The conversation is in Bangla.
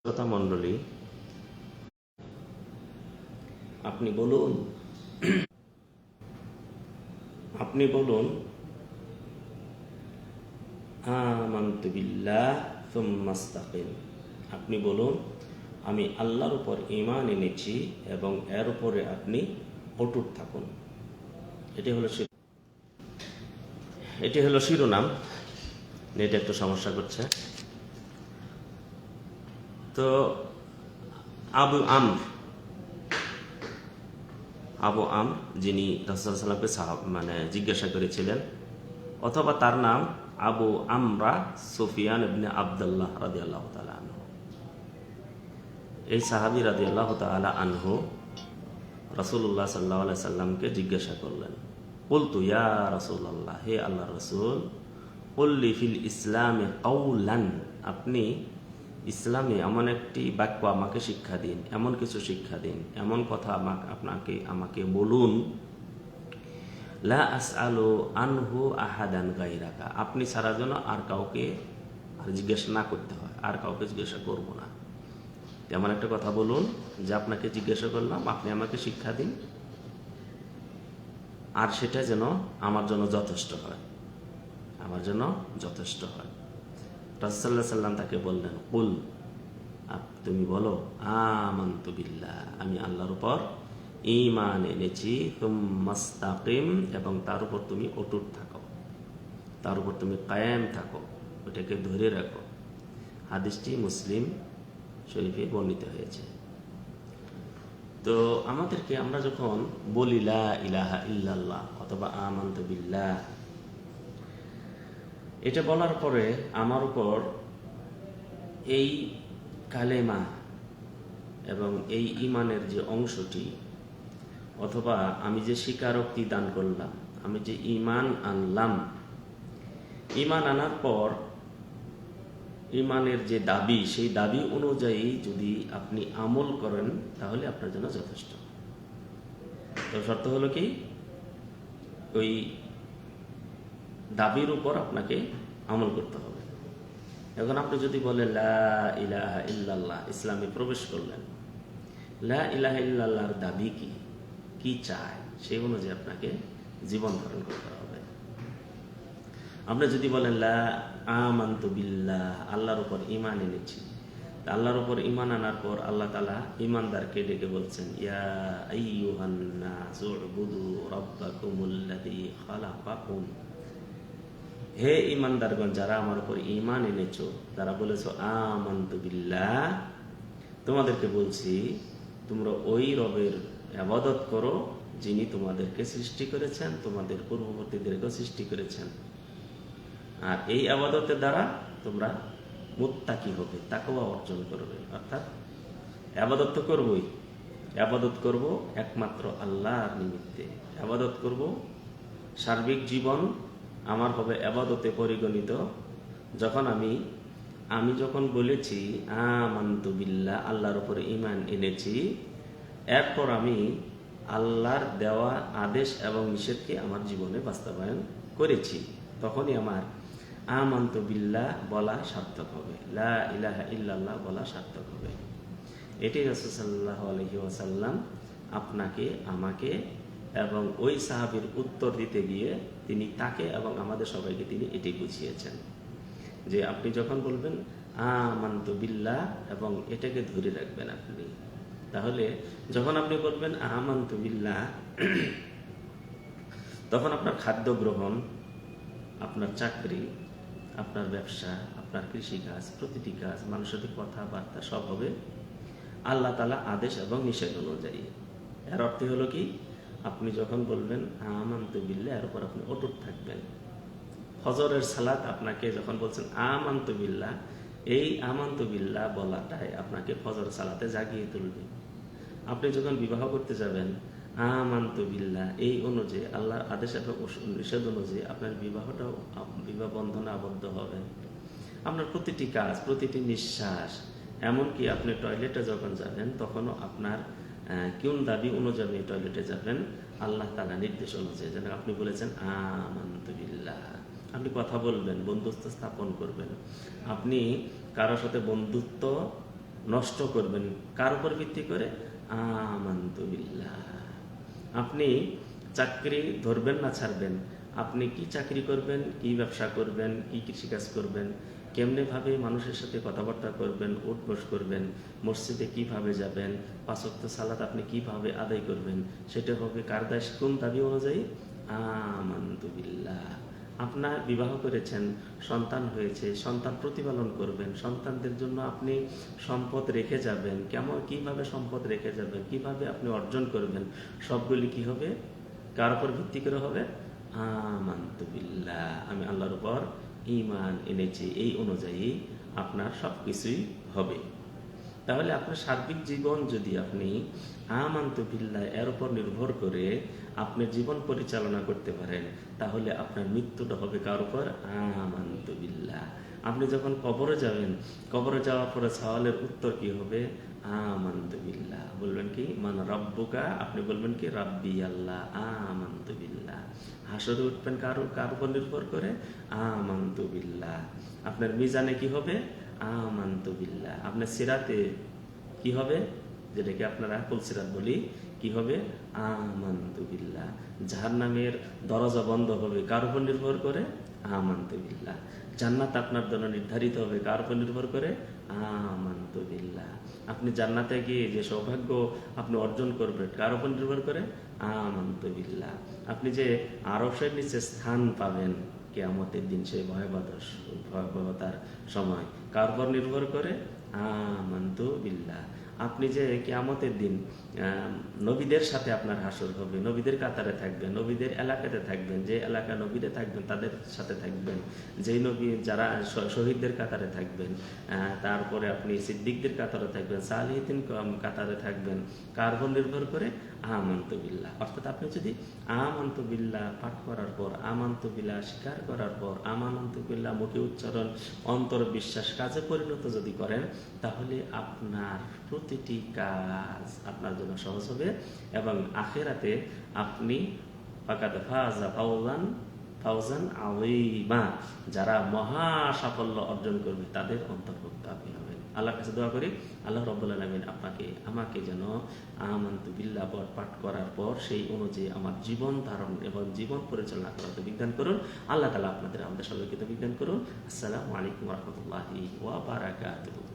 শ্রোতা মণ্ডলী, আপনি বলুন আমানতু বিল্লাহ সুম্মা ইসতাকিম। আপনি বলুন, আমি আল্লাহর উপর ঈমান এনেছি এবং এর উপরে আপনি অটুট থাকুন। এটি হলো শিরোনাম। নেটে একটু সমস্যা করছে। তো আবু আমর যিনি রাসূলুল্লাহ সাল্লাল্লাহু আলাইহি ওয়াসাল্লামকে জিজ্ঞাসা করেছিলেন, অথবা তার নাম আবু আমরা সুফিয়ান ইবনে আবদুল্লাহ রাদিয়াল্লাহু তাআলা আনহু। এই সাহাবী রাদিয়াল্লাহু তাআলা আনহু রাসূলুল্লাহ সাল্লাল্লাহু আলাইহি সাল্লামকে জিজ্ঞাসা করলেন, কুলতু ইয়া রাসূলুল্লাহ, হে আল্লাহর রাসূল, কুল্লি ফিল ইসলামে কাউলান, আপনি ইসলামে এমন একটি বাক্য আমাকে শিক্ষা দিন, এমন কিছু শিক্ষা দিন, এমন কথা আমাকে বলুন, লা আসআলু আনহু আহাদান গায়রাকা, আপনি ছাড়া যেন আর কাউকে জিজ্ঞাসা না করতে হয়, আর কাউকে জিজ্ঞাসা করব না। এমন একটা কথা বলুন যে আপনাকে জিজ্ঞাসা করলাম, আপনি আমাকে শিক্ষা দিন, আর সেটা যেন আমার জন্য যথেষ্ট হয়, রাসূলুল্লাহ সাল্লাল্লাহু আলাইহি সাল্লাম তাকে বললেন, কুল, তুমি বলো, আমানতু বিল্লাহ, আমি আল্লাহর উপর ঈমান এনেছি, সুম্মা ইসতাকিম, এবং তার উপর তুমি অটুট থাকো, তার উপর তুমি কায়েম থাকো, ওটাকে ধরে রাখো। হাদিসটি মুসলিম শরীফে বর্ণিত হয়েছে। তো আমরা যখন বলি লা ইলাহা ইল্লাল্লাহ অথবা আমানতু বিল্লাহ, এটা বলার পরে আমার উপর এই কালেমা এবং এই ঈমানের যে অংশটি, অথবা আমি যে স্বীকারোক্তি দান করলাম, আমি যে ঈমান আনলাম, ঈমান আনার পর ঈমানের যে দাবি, সেই দাবি অনুযায়ী যদি আপনি আমল করেন, তাহলে আপনার জন্য যথেষ্ট। তো শর্ত হলো কি, ওই দাবির উপর আপনাকে আমল করতে হবে। এখন আপনি যদি বলেন লা ইলাহা ইল্লাল্লাহ, ইসলামে প্রবেশ করলেন, লা ইলাহা ইল্লাল্লাহর দাবি কি চায়, সেই অনুযায়ী আপনাকে জীবন ধারণ করতে হবে। আপনি যদি বলেন লা আমানতু বিল্লাহ, আল্লাহর উপর ঈমান এনেছি, আল্লাহর উপর ঈমান আনার পর আল্লাহ তাআলা ঈমানদারকে ডেকে বলছেন, ইয়া আইয়ুহান নাসু উবুদু রাব্বাকুমুল্লাযী খালাকাকুম, হে ঈমানদারগণ, যারা আমার উপর ঈমান এনেছো, যারা বলেছো আমানতু বিল্লাহ, তোমাদেরকে বলছি, তোমরা ওই রবের ইবাদত করো যিনি তোমাদেরকে সৃষ্টি করেছেন, তোমাদের পূর্ববর্তীদেরকেও সৃষ্টি করেছেন। আর এই ইবাদতের দ্বারা তোমরা মুত্তাকি হবে, তাকওয়া অর্জন করবে। অর্থাৎ ইবাদত তো করবই, ইবাদত করব একমাত্র আল্লাহর নিমিত্তে, ইবাদত করব, সার্বিক জীবন আমার হবে ইবাদতে পরিগণিত। যখন আমি যখন বলেছি আমানতু বিল্লাহ, আল্লাহর উপর ঈমান এনেছি, এরপর আমি আল্লাহর দেওয়া আদেশ এবং নিষেধকে আমার জীবনে বাস্তবায়ন করেছি, তখনই আমার আমানতু বিল্লাহ বলা সার্থক হবে, লা ইলাহা ইল্লাল্লাহ বলা সার্থক হবে। এটি রাসূল সাল্লাল্লাহু আলাইহি ওয়াসাল্লাম আপনাকে, আমাকে এবং ওই সাহাবীর উত্তর দিতে গিয়ে তিনি তাকে এবং আমাদের সবাইকে তিনি এটি বুঝিয়েছেন যে আপনি যখন বলবেন আমানতু বিল্লাহ এবং এটাকে ধরে রাখবেন আপনি, তাহলে যখন আপনি বলবেন আমানতু বিল্লাহ, তখন আপনার খাদ্য গ্রহণ, আপনার চাকরি, আপনার ব্যবসা, আপনার কৃষিকাজ, প্রতিটি কাজ, মানুষের সাথে কথাবার্তা সব হবে আল্লাহ তাআলা আদেশ এবং নিষেধ অনুযায়ী। এর অর্থ হলো কি, আপনি যখন বলবেন আমানতু বিল্লাহ, এর উপর আপনি অটুট থাকবেন। ফজরের সালাত আপনাকে যখন বলছেন আমানতু বিল্লাহ, এই আমানতু বিল্লাহ বলাটাই আপনাকে ফজর সালাতে জাগিয়ে তুলবে। আপনি যখন বিবাহ করতে যাবেন আমানতু বিল্লাহ, এই অনুযায়ী আল্লাহর আদেশ এবং নিষেধ অনুযায়ী আপনার বিবাহ বন্ধনে আবদ্ধ হবে। আপনার প্রতিটি কাজ, প্রতিটি নিঃশ্বাস, এমনকি আপনি টয়লেটে যখন যাবেন, তখনও আপনার কোন দাবি অনুযায়ী টয়লেটে যাবেন, আল্লাহ তাআলা নির্দেশ অনুযায়ী। যেন আপনি বলেছেন আমানতু বিল্লাহ, আপনি কথা বলবেন, বন্ধুত্ব স্থাপন করবেন, আপনি কারোর সাথে বন্ধুত্ব নষ্ট করবেন কার উপর ভিত্তি করে? আমানতু বিল্লাহ। আপনি চাকরি ধরবেন না ছাড়বেন, আপনি কি চাকরি করবেন, কি ব্যবসা করবেন, কি কৃষিকাজ করবেন, কেমনে ভাবে মানুষের সাথে কথাবার্তা করবেন, উঠবস করবেন, মসজিদে কিভাবে যাবেন, 5 ওয়াক্ত সালাত আপনি কিভাবে আদায় করবেন, সেটা হবে কার দায়, কোন দাবি অনুযায়ী? আমানতু বিল্লাহ। আপনার বিবাহ করেছেন, সন্তান হয়েছে, সন্তান প্রতিপালন করবেন, সন্তানদের জন্য আপনি সম্পদ রেখে যাবেন, কিভাবে সম্পদ রেখে যাবেন, কিভাবে আপনি অর্জন করবেন, সবগুলি কি হবে, কার উপর ভিত্তি করে হবে? আমানতু বিল্লাহ, আমি আল্লাহর উপর ঈমান এনেছি, এই অনুযায়ী আপনার সবকিছুই হবে। তাহলে আপনার সার্বিক জীবন যদি আপনি আমানতু বিল্লাহ এর উপর নির্ভর করে আপনি জীবন পরিচালনা করতে পারেন, তাহলে আপনার মৃত্যুটা হবে কার উপর? আমানতু বিল্লাহ। আপনি যখন কবরে যাবেন, কবরে যাওয়ার পরে সওয়ালের উত্তর কি হবে? আমানতু বিল্লাহ। বলবেন কি? মান রাব্বুকা, আপনি বলবেন কি? রাব্বি আল্লাহ। আমানতু বিল্লাহ। হাসরে উঠবেন কার উপর নির্ভর করে? আমানতু বিল্লাহ। আপনার মিজানে কি হবে? আমানতু বিল্লাহ। আপনার সিরাতে কি হবে, যেটাকে আপনারা পুলসিরাত বলি, কি হবে? আমানতু বিল্লাহ। জাহান্নামের দরজা বন্ধ হবে কার উপর নির্ভর করে? আমানতু বিল্লাহ। জান্নাত আপনার জন্য নির্ধারিত হবে কার উপর নির্ভর করে? আমানতু বিল্লাহ। আপনি জান্নাতে গিয়ে যে সৌভাগ্য আপনি অর্জন করবেন কার উপর নির্ভর করে? আমানতু বিল্লাহ। আপনি যে আরশের নিচে স্থান পাবেন কিয়ামতের দিন, সেই ভয়াবহতার সময় কার উপর নির্ভর করে? আমানতু বিল্লাহ। আপনি যে কিয়ামতের দিন নবীদের সাথে আপনার হাসর হবে, নবীদের কাতারে থাকবেন, নবীদের এলাকাতে থাকবেন, যে এলাকা নবীরা থাকবেন তাদের সাথে থাকবেন, যেই নবী যারা শহীদদের কাতারে থাকবেন, তারপরে আপনি সিদ্দিকদের কাতারে থাকবেন, সালিহিন কাতারে থাকবেন, কার উপর নির্ভর করে? আমানতু বিল্লাহ। অর্থাৎ আপনি যদি আমানতু বিল্লাহ পাঠ করার পর, আমানতু বিল্লাহ স্বীকার করার পর, আমানতু বিল্লাহ মুখে উচ্চারণ, অন্তর বিশ্বাস কাজে পরিণত যদি করেন, তাহলে আপনার প্রতিটি কাজ আপনার জন্য সহজ হবে এবং আখিরাতে আপনি ফাকাদ ফাযা ফাওজান আযীমা, যারা মহা সাফল্য অর্জন করবে তাদের অন্তর্ভুক্ত আপনি হবেন। আল্লাহর কাছে দোয়া করি, আল্লাহ রাব্বুল আলামিন আমাকে যেন আমানতু বিল্লাহ পাঠ করার পর সেই অনুযায়ী আমার জীবন ধারণ এবং জীবন পরিচালনা করার তৌফিক দান করুন। আল্লাহ তাআলা আমাদের সবাইকে তৌফিক দান করুন। আসসালামু আলাইকুম ওয়া রাহমাতুল্লাহি ওয়া বারাকাতুহু।